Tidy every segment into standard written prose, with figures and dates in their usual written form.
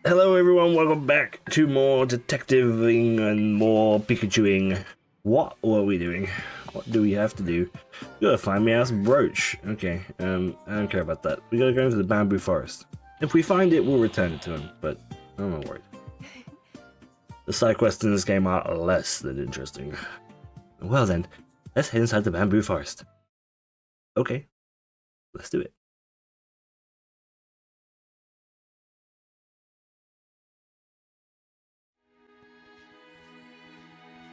Hello everyone, welcome back to more detectiving and more Pikachuing. What are we doing? What do we have to do? We gotta find me out brooch. Okay, I don't care about that. We gotta go into the bamboo forest. If we find it, we'll return it to him, but I'm not worried. The side quests in this game are less than interesting. Well then, let's head inside the bamboo forest. Okay, let's do it.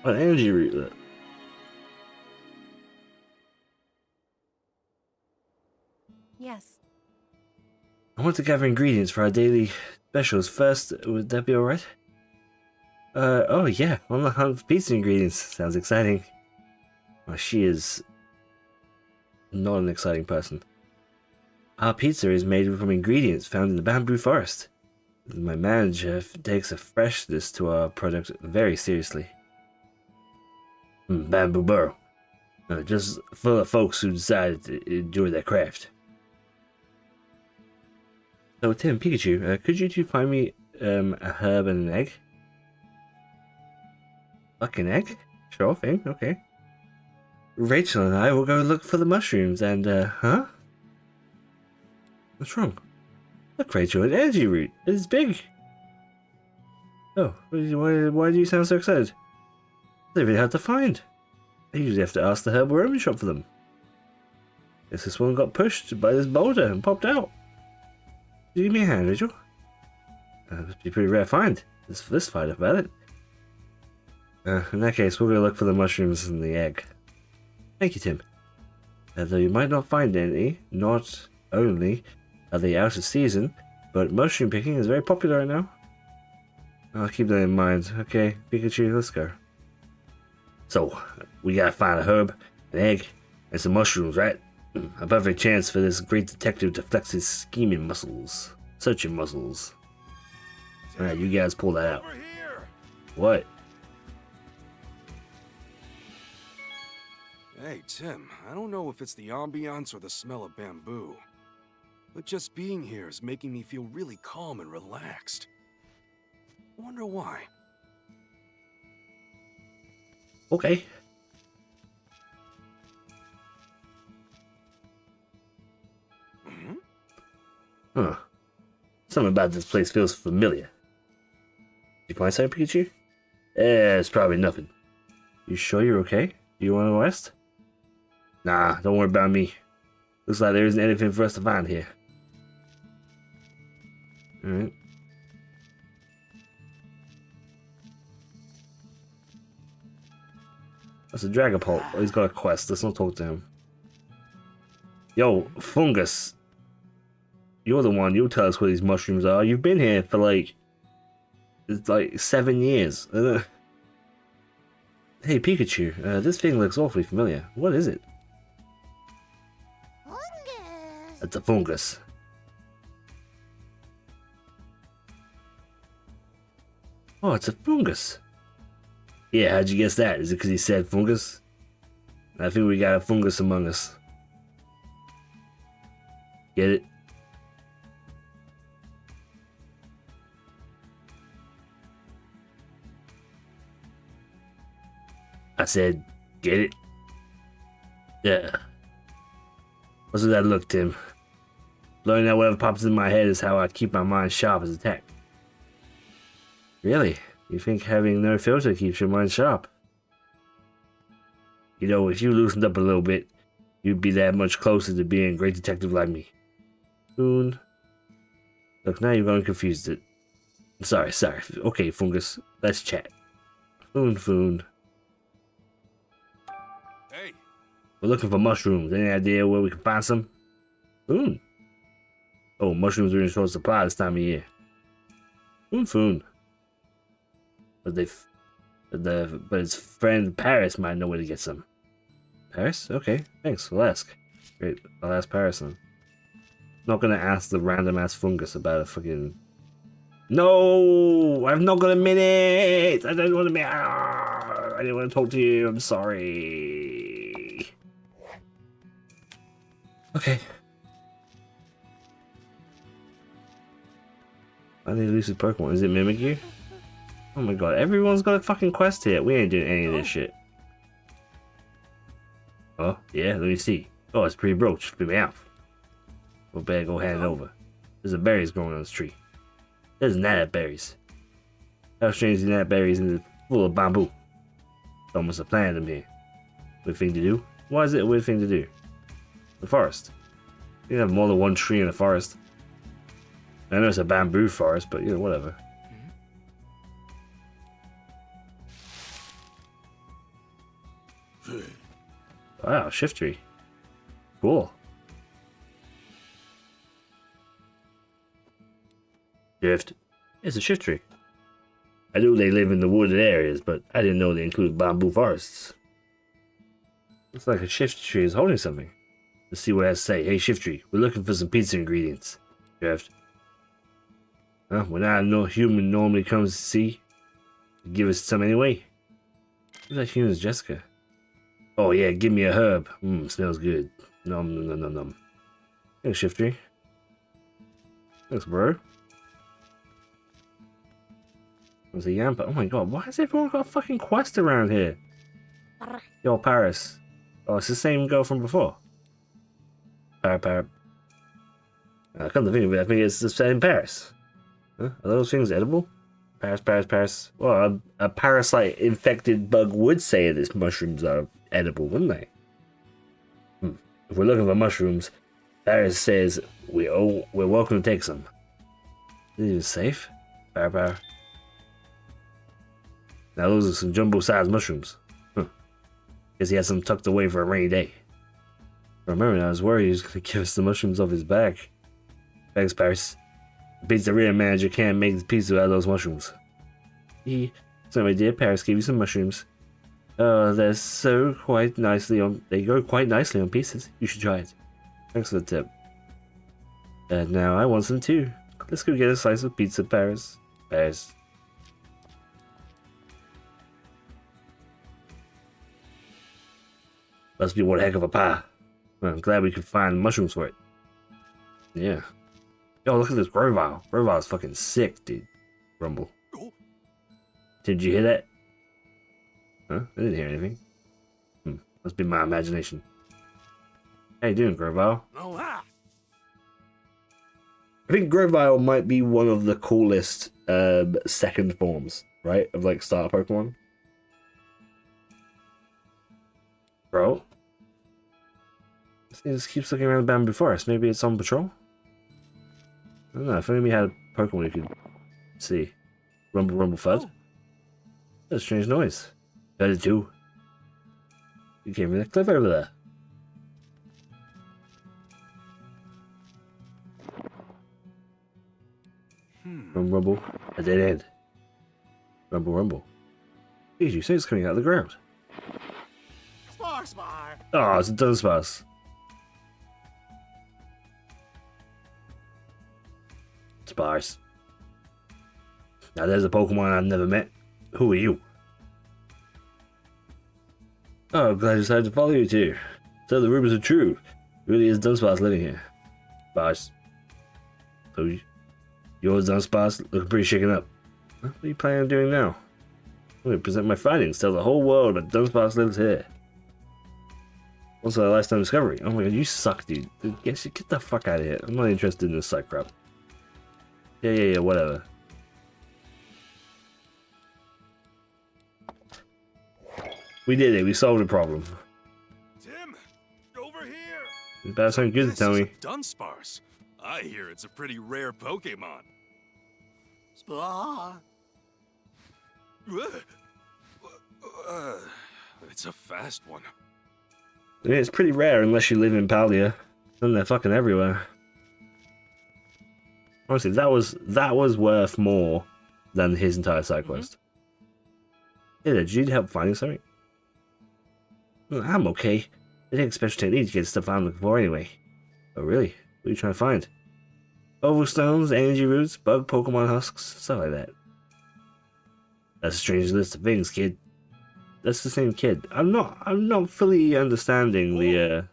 An energy root. Yes. I want to gather ingredients for our daily specials first. Would that be alright? Oh yeah, on the hunt for pizza ingredients. Sounds exciting. Well, she is not an exciting person. Our pizza is made from ingredients found in the bamboo forest. My manager takes a freshness to our product very seriously. Bamboo burrow. Just full of folks who decided to enjoy their craft. So Tim, Pikachu, could you two find me a herb and an egg? Fucking egg? Sure thing, okay. Rachel and I will go look for the mushrooms and, huh? What's wrong? Look, Rachel, an energy root. It's big. Oh, why do you sound so excited? They're really hard to find. I usually have to ask the herbal remedy shop for them. Guess this one got pushed by this boulder and popped out. Could you give me a hand, Rachel? Must be a pretty rare find. This fight about it. In that case, we'll go look for the mushrooms and the egg. Thank you, Tim. Though you might not find any, not only are they out of season, but mushroom picking is very popular right now. I'll keep that in mind. Okay, Pikachu, let's go. So, we gotta find a herb, an egg, and some mushrooms, right? A perfect chance for this great detective to flex his scheming muscles. Searching muscles. Alright, you guys pull that out. What? Hey, Tim, I don't know if it's the ambiance or the smell of bamboo, but just being here is making me feel really calm and relaxed. I wonder why. Okay. Huh. Something about this place feels familiar. Did you find something, Pikachu? It's probably nothing. You sure you're okay? Do you want to rest? Nah, don't worry about me. Looks like there isn't anything for us to find here. Alright. That's a Dragapult. Oh, he's got a quest. Let's not talk to him. Yo, Fungus. You're the one. You tell us where these mushrooms are. You've been here for it's like 7 years. Hey, Pikachu. This thing looks awfully familiar. What is it? Fungus. It's a fungus. Oh, it's a fungus. Yeah, how'd you guess that? Is it because he said fungus? I think we got a fungus among us. Get it? I said, get it? Yeah. What's with that look, Tim? Blowing out whatever pops in my head is how I keep my mind sharp as a tack. Really? You think having no filter keeps your mind sharp? You know, if you loosened up a little bit, you'd be that much closer to being a great detective like me. Foon. Look, now you're going confused it. Sorry. Okay, Fungus. Let's chat. Foon. Hey! We're looking for mushrooms. Any idea where we can find some? Foon. Oh, mushrooms are in short supply this time of year. Foon. But his friend Paris might know where to get some. Paris? Okay, thanks. We'll ask. Great, I'll ask Paris then. Not gonna ask the random ass fungus about a fucking. No, I've not got a minute. I don't want to be. I didn't want to talk to you. I'm sorry. Okay. I need elusive Pokemon. Is it Mimikyu? Oh my god, everyone's got a fucking quest here. We ain't doing any of this shit. Oh, yeah, let me see. Oh, it's pretty brooch. Spit me out. We'll better go hand it over. There's a berries growing on this tree. There's gnat berries. How strange the gnat berries and full of bamboo. Someone must have planted them here. Weird thing to do? Why is it a weird thing to do? The forest. You can have more than one tree in the forest. I know it's a bamboo forest, but you know, whatever. Wow, shift tree. Cool. Shift. It's a shift tree. I knew they live in the wooded areas, but I didn't know they include bamboo forests. Looks like a shift tree is holding something. Let's see what it has to say. Hey, shift tree, we're looking for some pizza ingredients. Shift. Huh? When no human normally comes to see, give us some anyway. Who's that human's Jessica? Oh yeah, give me a herb. Smells good. Nom nom nom nom nom. Thanks, shift tree. Thanks, bro. There's a Yampa. Oh my god, why has everyone got a fucking quest around here? Yo, Paris. Oh, it's the same girl from before. Parrot. Come to think of it, I think it's the same Paris. Huh? Are those things edible? Paris. Well, a parasite-infected bug would say these mushrooms are edible, wouldn't they? If we're looking for mushrooms, Paris says we're welcome to take some. Is it safe? Parrot. Now those are some jumbo-sized mushrooms. Guess he had some tucked away for a rainy day. I remember, I was worried he was going to give us the mushrooms off his back. Thanks, Paris. The pizzeria manager can't make the pizza out of those mushrooms. So my dear Paris gave you some mushrooms. They go quite nicely on pizzas. You should try it. Thanks for the tip. And now I want some too. Let's go get a slice of pizza, Paris. Must be one heck of a pie. I'm glad we could find mushrooms for it. Yeah. Yo, look at this Grovile. Grovile's fucking sick, dude. Rumble. Did you hear that? Huh? I didn't hear anything. Must be my imagination. How you doing, Grovile? I think Grovile might be one of the coolest second forms, right? Of like starter Pokemon. Bro. It just keeps looking around the bamboo forest. Maybe it's on patrol? I don't know. If only we had a Pokemon we could see. Rumble, Fud. That's a strange noise. Heard it too. You came from that cliff over there. Rumble. A dead end. Rumble. Pikachu, say it's coming out of the ground. Spar. Oh, it's a Dunsparce. Sparse. Now there's a Pokemon I've never met. Who are you? Oh, I'm glad I decided to follow you too. So the rumors are true. It really is Dunsparce living here. Sparse. So yours Dunsparce looking pretty shaken up. What are you planning on doing now? I'm going to present my findings, tell the whole world that Dunsparce lives here. Also a lifetime discovery. Oh my god, you suck, dude. Get the fuck out of here. I'm not interested in this side crap. Yeah, whatever. We did it, we solved the problem. Tim, over here. You better something good to tell me. Dunsparce. I hear it's a pretty rare Pokemon. Spar. It's a fast one. I mean, it's pretty rare unless you live in Paldea. And they're fucking everywhere. Honestly, that was worth more than his entire side quest. Yeah, did you need help finding something? Well, I'm okay. I take special technique to get stuff I'm looking for anyway. Oh really? What are you trying to find? Oval stones, energy roots, bug Pokemon husks, stuff like that. That's a strange list of things, kid. That's the same kid. I'm not fully understanding the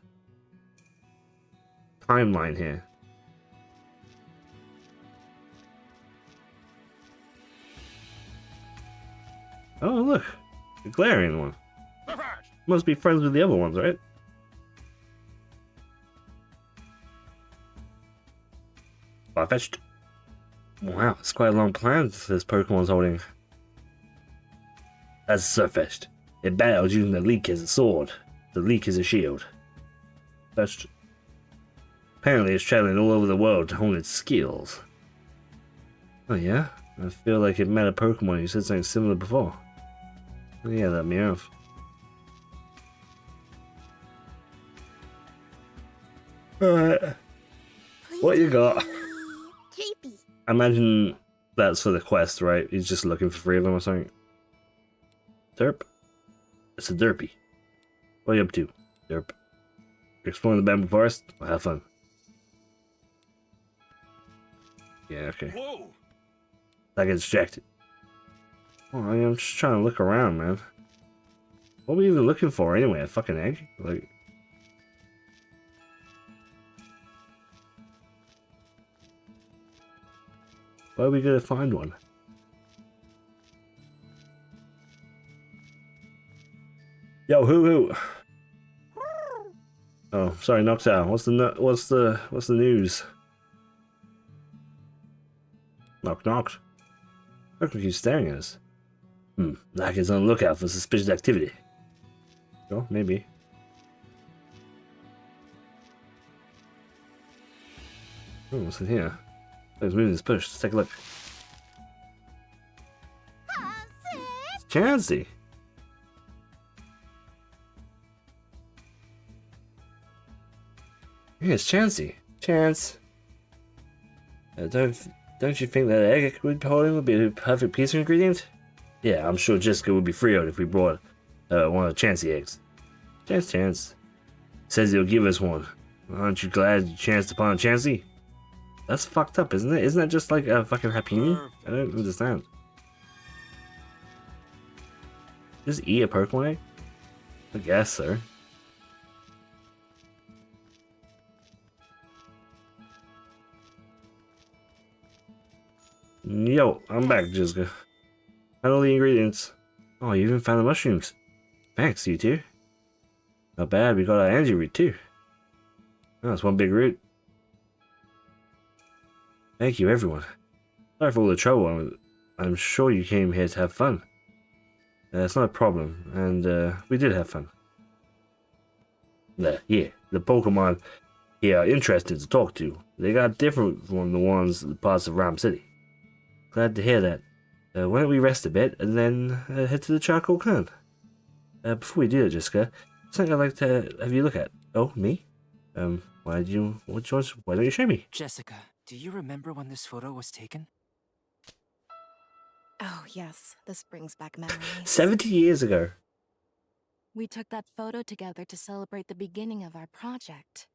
timeline here. Oh, look. The glaring one. Must be friends with the other ones, right? Far-fetched. Wow, it's quite a long plan this Pokemon's holding. That's Surfetched. It battles using the leak as a sword. The leak is a shield. Fetched. Apparently it's traveling all over the world to hone its skills. Oh yeah? I feel like it met a Pokemon who said something similar before. Oh, yeah, that Meowth. Alright. What you got? Creepy. I imagine that's for the quest, right? He's just looking for 3 of them or something. Derp? It's a Derpy. What are you up to, Derp? Exploring the bamboo forest? Well, have fun. Yeah, okay. Whoa! I get distracted. Oh, I'm just trying to look around, man. What are we even looking for anyway? A fucking egg? Like... Why are we gonna find one? Yo, hoo. Oh, sorry, Noctowl. What's the news? Knock knock. How come he's staring at us? Like he's on the lookout for suspicious activity. Oh, maybe. Oh, what's in here? It's moving this push. Let's take a look. It's Chansey. Yeah, it's Chansey. Chance. Don't you think that egg would hold him would be a perfect piece of ingredient? Yeah, I'm sure Jessica would be thrilled if we brought one of the Chansey eggs. Chance. Says he'll give us one. Aren't you glad you chanced upon Chansey? That's fucked up, isn't it? Isn't that just like a fucking Happy Meal? I don't understand. Just eat a Pokemon egg? I guess so. Yo, I'm back, Jessica. Had all the ingredients. Oh, you even found the mushrooms. Thanks, you two. Not bad, we got our energy root too. Oh, it's one big root. Thank you, everyone. Sorry for all the trouble. I'm sure you came here to have fun. It's not a problem, and we did have fun. Yeah, the Pokemon here are interested to talk to. They got different from the ones in the parts of Ram City. Glad to hear that. Why don't we rest a bit and then head to the Charcoal Clan? Before we do that, Jessica, something I'd like to have you look at. Oh, me? Why don't you show me? Jessica, do you remember when this photo was taken? Oh, yes. This brings back memories. 70 years ago. We took that photo together to celebrate the beginning of our project.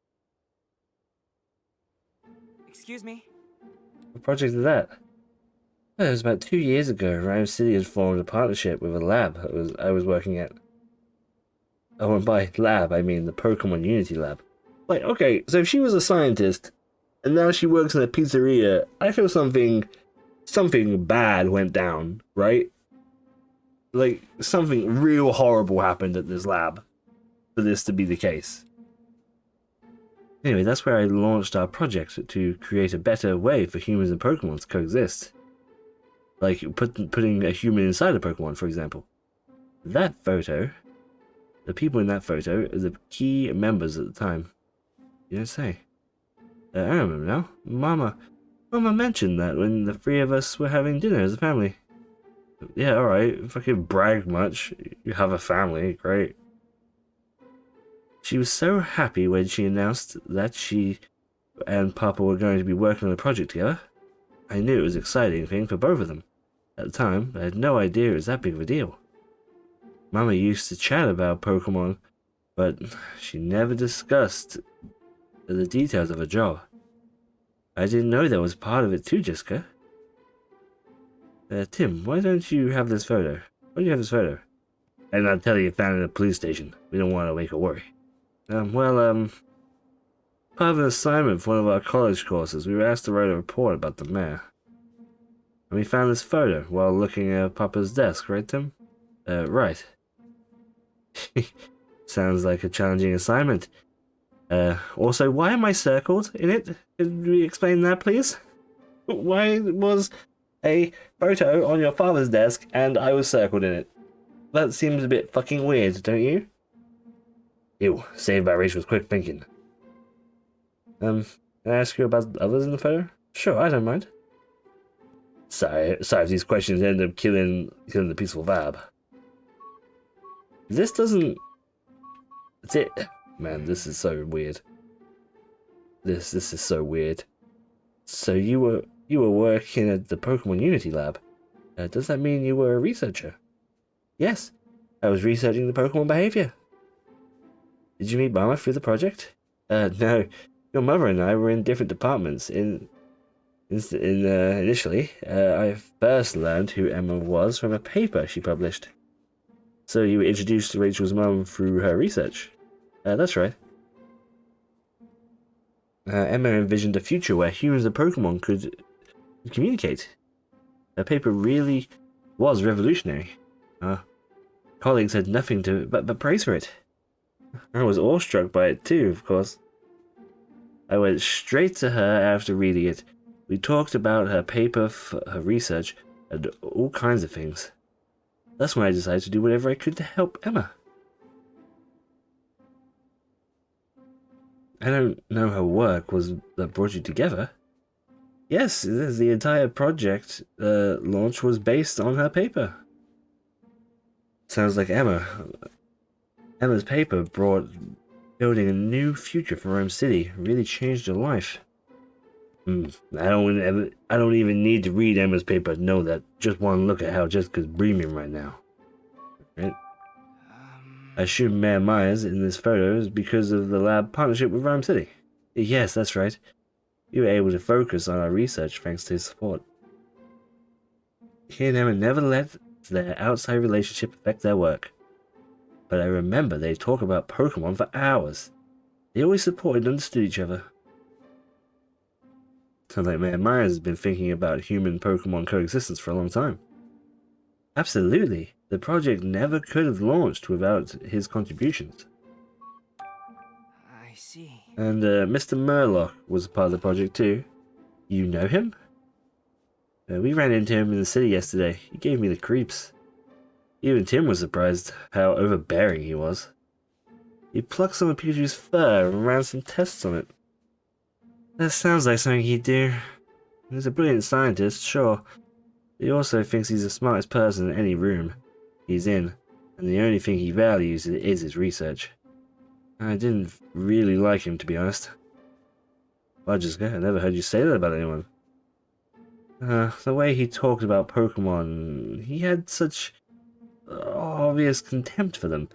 Excuse me? What project is that? Oh, it was about 2 years ago. Rhyme City had formed a partnership with a lab I was working at. Oh, and by lab, I mean the Pokemon Unity Lab. Like, okay, so if she was a scientist, and now she works in a pizzeria, I feel something bad went down, right? Like, something real horrible happened at this lab for this to be the case. Anyway, that's where I launched our project to create a better way for humans and Pokemon to coexist. Like, putting a human inside a Pokemon, for example. That photo, the people in that photo are the key members at the time. You don't say. I remember now. Mama mentioned that when the 3 of us were having dinner as a family. Yeah, alright. Fucking brag much. You have a family. Great. She was so happy when she announced that she and Papa were going to be working on a project together. I knew it was an exciting thing for both of them. At the time, I had no idea it was that big of a deal. Mama used to chat about Pokemon, but she never discussed the details of her job. I didn't know that was part of it too, Jessica. Tim, why don't you have this photo? Why do you have this photo? And I'll tell you found it at the police station. We don't want to make her worry. Part of an assignment for one of our college courses, we were asked to write a report about the mayor. And we found this photo while looking at Papa's desk, right, Tim? Right. Sounds like a challenging assignment. Also, why am I circled in it? Could we explain that, please? Why was a photo on your father's desk and I was circled in it? That seems a bit fucking weird, don't you? Ew, saved by Rachel's quick thinking. Can I ask you about others in the photo? Sure, I don't mind. Sorry if these questions end up killing the peaceful vibe. This doesn't... Man, this is so weird. This is so weird. So you were working at the Pokemon Unity Lab. Does that mean you were a researcher? Yes, I was researching the Pokemon behavior. Did you meet Mama through the project? No. Your mother and I were in different departments. Initially, I first learned who Emma was from a paper she published. So you were introduced to Rachel's mum through her research? That's right. Emma envisioned a future where humans and Pokemon could communicate. Her paper really was revolutionary. Colleagues had nothing but praise for it. I was awestruck by it too, of course. I went straight to her after reading it. We talked about her paper, her research, and all kinds of things. That's when I decided to do whatever I could to help Emma. I don't know her work was that brought you together. Yes, the entire project launch was based on her paper. Sounds like Emma's paper brought building a new future for Rome City. Really changed her life. I don't even need to read Emma's paper to know that. Just one look at how Jessica's breathing right now. Right? I assume Mayor Myers in this photo is because of the lab partnership with Rome City. Yes, that's right. We were able to focus on our research thanks to his support. He and Emma never let their outside relationship affect their work. But I remember they talk about Pokemon for hours. They always supported and understood each other. Sounds like Mayor Myers has been thinking about human-Pokemon coexistence for a long time. Absolutely. The project never could have launched without his contributions. I see. And Mr. Murlock was a part of the project too. You know him? We ran into him in the city yesterday. He gave me the creeps. Even Tim was surprised how overbearing he was. He plucked some of Pikachu's fur and ran some tests on it. That sounds like something he'd do. He's a brilliant scientist, sure. He also thinks he's the smartest person in any room he's in, and the only thing he values is his research. I didn't really like him, to be honest. Well, Jessica, I never heard you say that about anyone. The way he talked about Pokemon, he had such obvious contempt for them.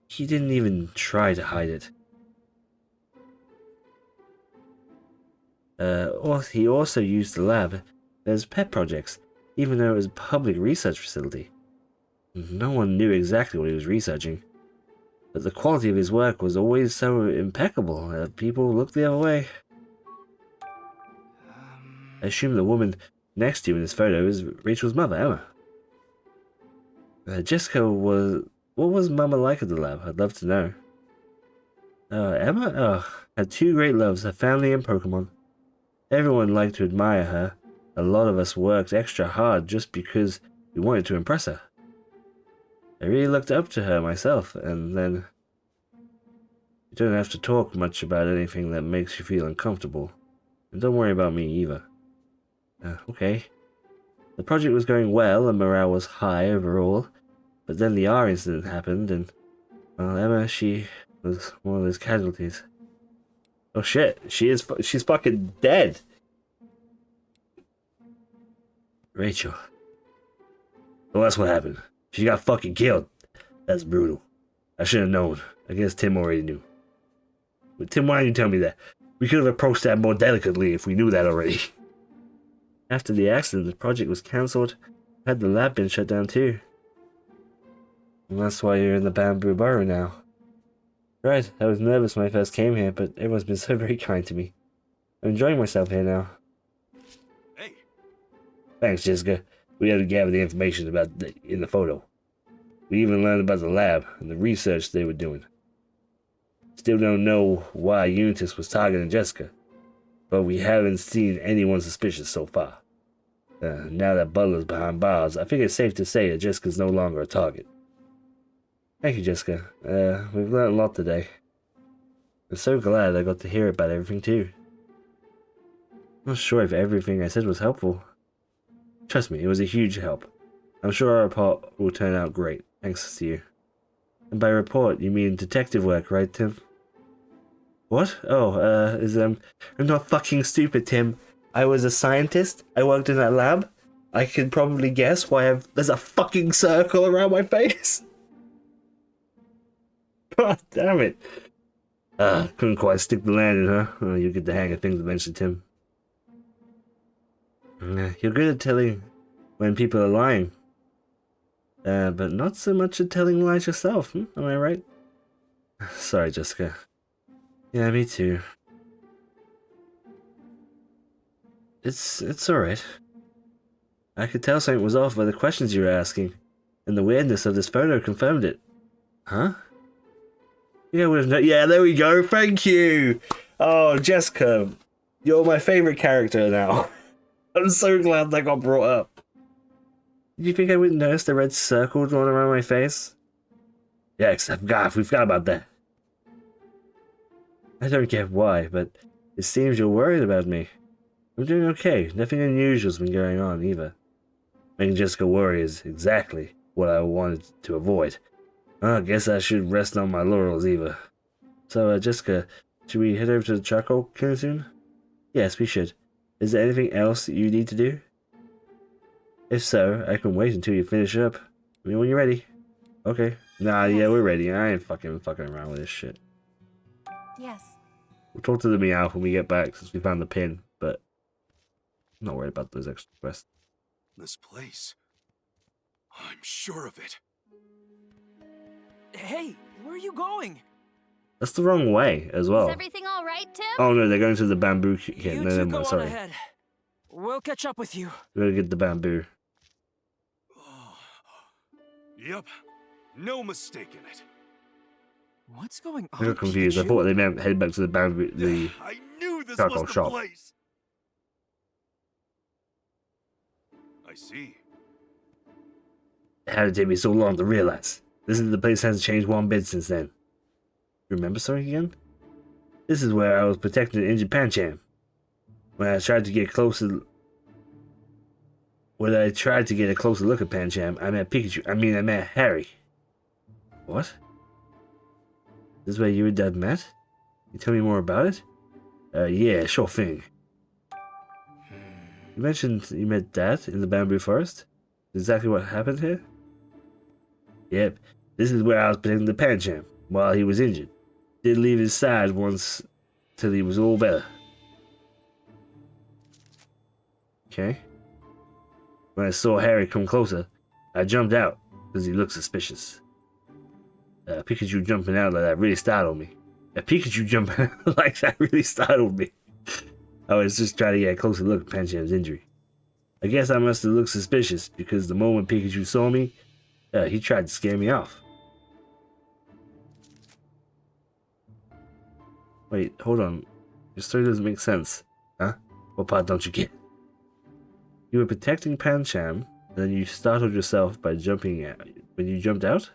He didn't even try to hide it. He also used the lab as pet projects, even though it was a public research facility. No one knew exactly what he was researching, but the quality of his work was always so impeccable that people looked the other way. I assume the woman next to you in this photo is Rachel's mother, Emma. Jessica was... What was Mama like at the lab? I'd love to know. Emma? Had two great loves, her family and Pokemon. Everyone liked to admire her. A lot of us worked extra hard just because we wanted to impress her. I really looked up to her myself, and then... You don't have to talk much about anything that makes you feel uncomfortable. And don't worry about me either. Okay. The project was going well and morale was high overall, but then the R incident happened and, well, Emma, she was one of those casualties. Oh shit, she's fucking dead! Rachel. Well, that's what happened. She got fucking killed. That's brutal. I should have known. I guess Tim already knew. But Tim, why didn't you tell me that? We could have approached that more delicately if we knew that already. After the accident, the project was cancelled. Had the lab been shut down too. And that's why you're in the Bamboo Burrow now. Right, I was nervous when I first came here, but everyone's been so very kind to me. I'm enjoying myself here now. Hey. Thanks, Jessica. We had to gather the information about in the photo. We even learned about the lab and the research they were doing. Still don't know why Unitas was targeting Jessica, but we haven't seen anyone suspicious so far. Now that Butler's behind bars, I think it's safe to say that Jessica's no longer a target. Thank you, Jessica. We've learned a lot today. I'm so glad I got to hear about everything too. I'm not sure if everything I said was helpful. Trust me, it was a huge help. I'm sure our report will turn out great, thanks to you. And by report, you mean detective work, right, Tim? What? Oh, I'm not fucking stupid, Tim. I was a scientist. I worked in that lab. I can probably guess why there's a fucking circle around my face. God damn it. Couldn't quite stick the landing, huh? Oh, you'll get the hang of things eventually, Tim. You're good at telling when people are lying. But not so much at telling lies yourself, Am I right? Sorry, Jessica. Yeah, me too. It's alright. I could tell something was off by the questions you were asking, and the weirdness of this photo confirmed it. Huh? Yeah, there we go, thank you! Oh, Jessica, you're my favorite character now. I'm so glad that got brought up. Did you think I wouldn't notice the red circle drawn around my face? Yeah, except we forgot about that. I don't get why, but it seems you're worried about me. I'm doing okay. Nothing unusual's been going on, either. Making Jessica worry is exactly what I wanted to avoid. I guess I should rest on my laurels, either. So, Jessica, should we head over to the charcoal kiln soon? Yes, we should. Is there anything else that you need to do? If so, I can wait until you finish up. I mean, when you're ready. Okay. Nah, yeah, we're ready. I ain't fucking around with this shit. Yes. We'll talk to the Meowth when we get back since we found the pin, but I'm not worried about those extra quests. This place. I'm sure of it. Hey, where are you going? That's the wrong way as well. Is everything all right, Tim? Oh no, they're going to the bamboo kit. You No, two never go mind, on sorry. ahead. We'll catch up with you. We're gonna get the bamboo. Yep. No mistaking it. What's going on? I got confused. I Pikachu? thought they meant head back to the bamboo, the I knew this charcoal was the shop. place. I see. How did it take me so long to realize? This is the place hasn't changed one bit since then. Remember something again? This is where I was protecting the injured Pancham. When I tried to get a closer look at Pancham, I met Pikachu. I met Harry. What? This is where you and Dad met? Can you tell me more about it? Yeah, sure thing. You mentioned you met Dad in the bamboo forest? Exactly what happened here? Yep, this is where I was protecting the Pancham while he was injured. Did leave his side once till he was all better. Okay. When I saw Harry come closer, I jumped out because he looked suspicious. Pikachu jumping out like that really startled me. Pikachu jumping out like that really startled me. I was just trying to get a closer look at Pancham's injury. I guess I must have looked suspicious because the moment Pikachu saw me, he tried to scare me off. Wait, hold on. Your story doesn't make sense. Huh? What part don't you get? You were protecting Pancham, and then you startled yourself by jumping out. When you jumped out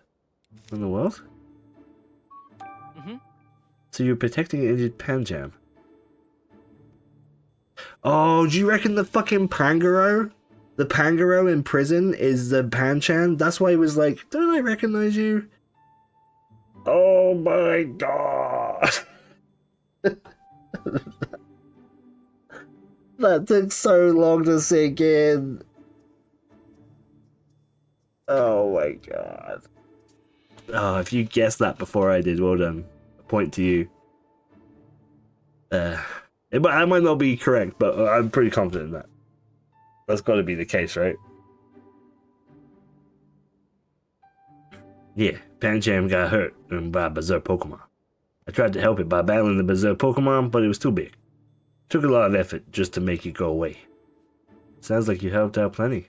from the world? Mm-hmm. So you're protecting an injured Pancham. Oh, do you reckon the fucking Pangoro? The Pangoro in prison is the Pancham? That's why he was like, don't I recognize you? Oh my god. That took so long to sink in. Oh my god. Oh, if you guessed that before I did, well done. A point to you. I might not be correct, but I'm pretty confident in that. That's got to be the case, right? Yeah, Pancham got hurt by a berserk Pokemon. I tried to help it by battling the berserk Pokemon, but it was too big. Took a lot of effort just to make it go away. Sounds like you helped out plenty.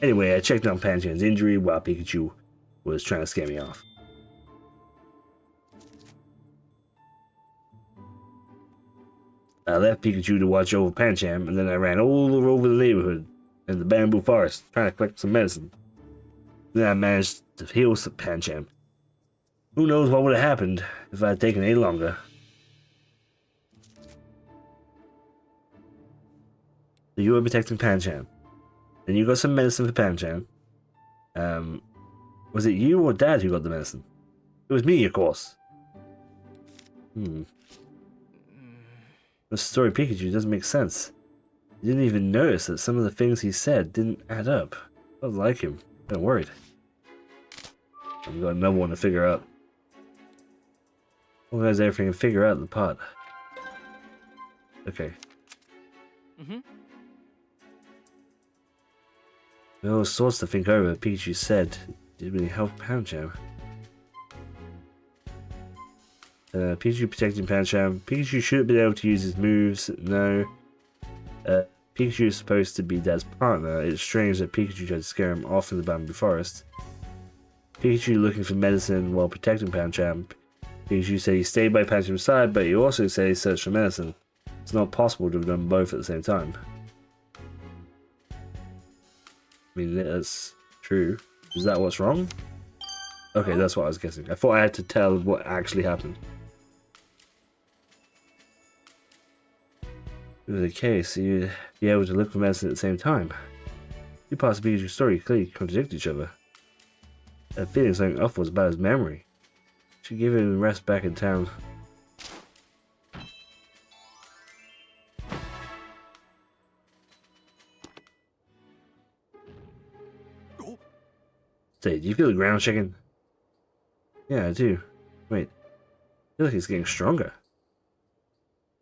Anyway, I checked on Pancham's injury while Pikachu was trying to scare me off. I left Pikachu to watch over Pancham, and then I ran all over the neighborhood in the bamboo forest trying to collect some medicine. Then I managed to heal some Pancham. Who knows what would have happened if I had taken any longer. So you were protecting Pancham. Then you got some medicine for Pancham. Was it you or Dad who got the medicine? It was me, of course. The story of Pikachu doesn't make sense. You didn't even notice that some of the things he said didn't add up. I was like him. I'm worried. I've got another one to figure out. Organize everything and figure out the pot. Okay. There are all sorts to think over. Pikachu said did really help Pancham. Pikachu protecting Pancham. Pikachu should be able to use his moves. No. Pikachu is supposed to be Dad's partner. It's strange that Pikachu tried to scare him off in the bamboo forest. Pikachu looking for medicine while protecting Pancham. Pikachu said he stayed by Pancham's side, but he also said he searched for medicine. It's not possible to have done both at the same time. I mean, that's true. Is that what's wrong? Okay, that's what I was guessing. I thought I had to tell what actually happened. If it was the case, you'd be able to look for medicine at the same time. Two parts of Pikachu's story clearly contradict each other. I have a feeling something awful was about his memory. Should give him a rest back in town. Say, do you feel the ground shaking? Yeah, I do. Wait, I feel like it's getting stronger.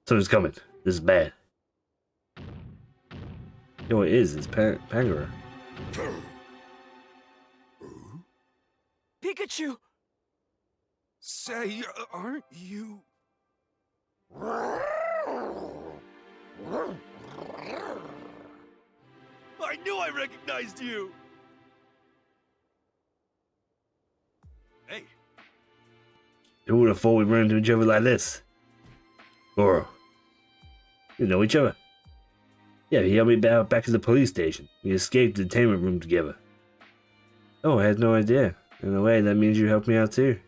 Something's coming. This is bad. You know what it is? It's Pangara. Pikachu! Say, aren't you... I knew I recognized you! Hey. Who would have thought we'd run into each other like this? Goro. You know each other? Yeah, he helped me back to the police station. We escaped the detainment room together. Oh, I had no idea. In a way, that means you helped me out too.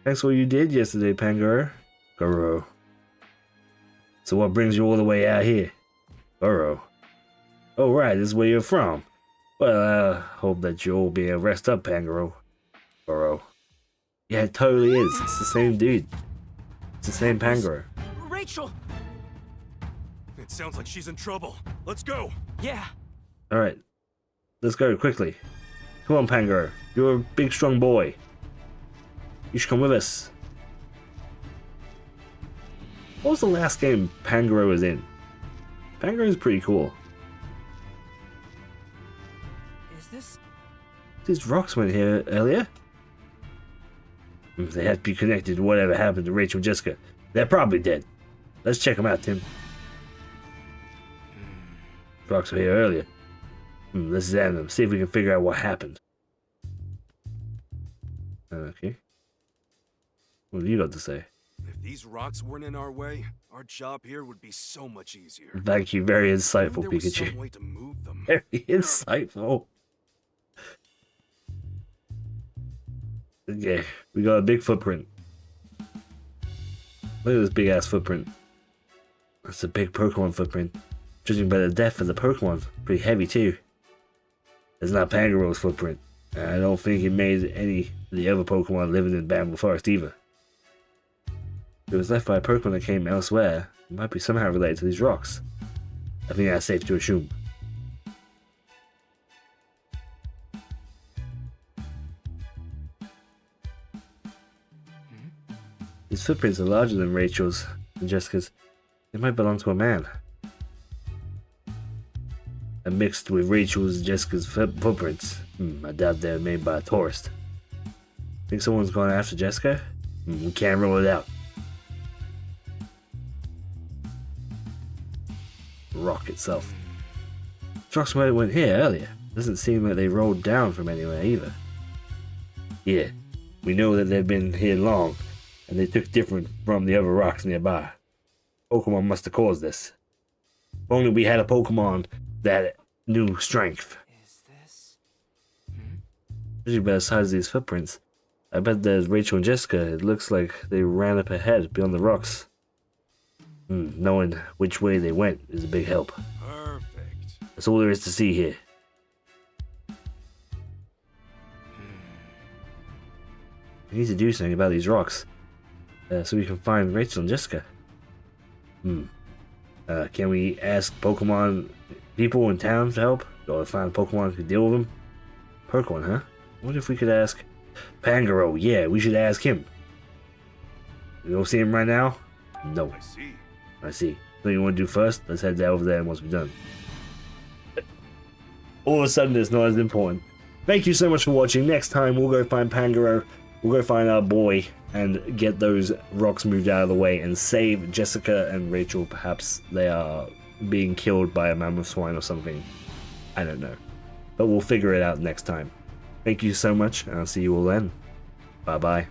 Thanks for what you did yesterday, Pangoro. Goro. So what brings you all the way out here? Goro. Oh right, this is where you're from. Well, I hope that you'll all be able to rest up, Pangoro. Goro. Yeah, it totally is. It's the same dude. It's the same Pangoro. Rachel! It sounds like she's in trouble. Let's go! Yeah. Alright. Let's go, quickly. Come on, Pangoro. You're a big, strong boy. You should come with us. What was the last game Pangoro was in? Pangoro is pretty cool. Is this... These rocks went here earlier. They have to be connected to whatever happened to Rachel and Jessica. They're probably dead. Let's check them out, Tim. Rocks were here earlier. Let's examine them, see if we can figure out what happened. Okay. What have you got to say? If these rocks weren't in our way, our job here would be so much easier. Thank you, very insightful, There was Pikachu. some way to move them. Very insightful. Okay, we got a big footprint. Look at this big ass footprint. That's a big Pokemon footprint. Judging by the depth of the Pokemon, pretty heavy too. It's not Pangoro's footprint. I don't think it made any of the other Pokemon living in Bamboo Forest either. If it was left by a Pokemon that came elsewhere, it might be somehow related to these rocks. I think that's safe to assume. These footprints are larger than Rachel's and Jessica's. They might belong to a man. And mixed with Rachel's and Jessica's footprints. I doubt they're made by a tourist. Think someone's gone after Jessica? We can't rule it out. Rock itself. Rocks might have went here earlier. Doesn't seem like they rolled down from anywhere either. Yeah, we know that they've been here long, and they took different from the other rocks nearby. Pokemon must have caused this. If only we had a Pokemon that knew strength. Is this? Judging by the size of these footprints, I bet there's Rachel and Jessica. It looks like they ran up ahead beyond the rocks. Knowing which way they went is a big help. Perfect. That's all there is to see here. We need to do something about these rocks, so we can find Rachel and Jessica. Can we ask Pokemon people in town to help? Or find Pokemon who can deal with them? Pokemon, huh? What if we could ask Pangoro? Yeah, we should ask him. You don't see him right now? No. I see. I see. What you want to do first? Let's head over there once we're done. All of a sudden, it's not as important. Thank you so much for watching. Next time, we'll go find Pangoro. We'll go find our boy and get those rocks moved out of the way and save Jessica and Rachel. Perhaps they are being killed by a mammoth swine or something. I don't know. But we'll figure it out next time. Thank you so much, and I'll see you all then. Bye-bye.